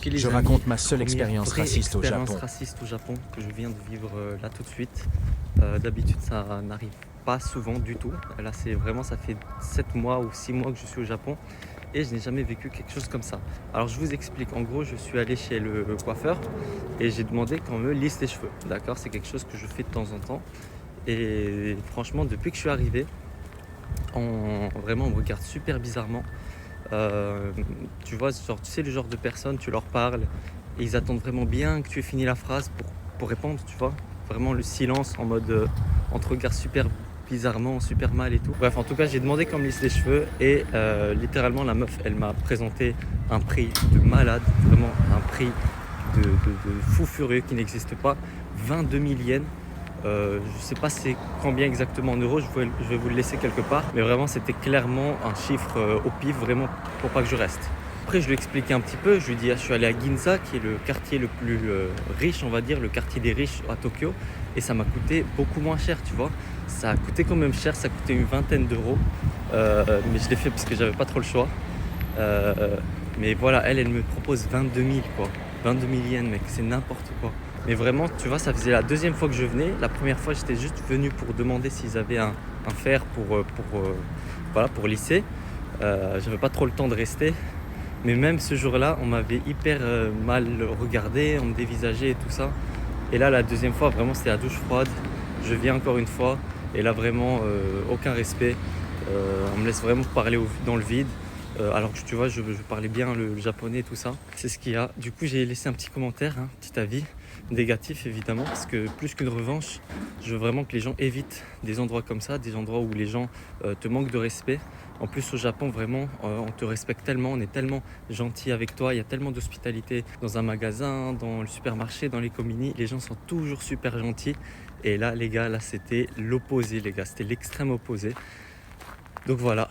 Ok les Je amis, raconte ma seule première expérience vraie raciste au expérience Japon. raciste au Japon que je viens de vivre là tout de suite. D'habitude ça n'arrive pas souvent du tout. Là c'est vraiment, ça fait 7 mois ou 6 mois que je suis au Japon et je n'ai jamais vécu quelque chose comme ça. Alors je vous explique, en gros je suis allé chez le coiffeur et j'ai demandé qu'on me lisse les cheveux. D'accord, c'est quelque chose que je fais de temps en temps. Et franchement depuis que je suis arrivé, vraiment on me regarde super bizarrement. Euh, Tu vois, genre, tu sais le genre de personnes, tu leur parles et ils attendent vraiment bien que tu aies fini la phrase pour répondre, tu vois. Vraiment le silence en mode on te regarde super bizarrement, super mal et tout. Bref, en tout cas, j'ai demandé qu'on me lisse les cheveux et littéralement la meuf, elle m'a présenté un prix de malade, vraiment un prix de fou furieux qui n'existe pas, 22 000 yens. Je sais pas c'est combien exactement en euros, je vais vous le laisser quelque part. Mais vraiment, c'était clairement un chiffre au pif, vraiment pour pas que je reste. Après, je lui ai expliqué un petit peu. Je lui ai dit, ah, je suis allé à Ginza, qui est le quartier le plus riche, on va dire, le quartier des riches à Tokyo. Et ça m'a coûté beaucoup moins cher, tu vois. Ça a coûté quand même cher, ça a coûté une vingtaine d'euros. Mais je l'ai fait parce que j'avais pas trop le choix. Euh, mais voilà, elle me propose 22 000 quoi. 22 000 yens, mec, c'est n'importe quoi. Mais vraiment, tu vois, ça faisait la deuxième fois que je venais. La première fois, j'étais juste venu pour demander s'ils avaient un fer voilà, pour lisser. J'avais pas trop le temps de rester. Mais même ce jour-là, on m'avait hyper mal regardé, on me dévisageait et tout ça. Et là, la deuxième fois, vraiment, c'était la douche froide. Je viens encore une fois. Et là, vraiment, aucun respect. On me laisse vraiment parler dans le vide. Alors que tu vois, je parlais bien le japonais et tout ça. C'est ce qu'il y a. Du coup, j'ai laissé un petit commentaire, un petit avis négatif évidemment. Parce que plus qu'une revanche, je veux vraiment que les gens évitent des endroits comme ça, des endroits où les gens te manquent de respect. En plus, au Japon, vraiment, on te respecte tellement, on est tellement gentil avec toi. Il y a tellement d'hospitalité dans un magasin, dans le supermarché, dans les combini. Les gens sont toujours super gentils. Et là, les gars, là, c'était l'opposé, les gars. C'était l'extrême opposé. Donc voilà.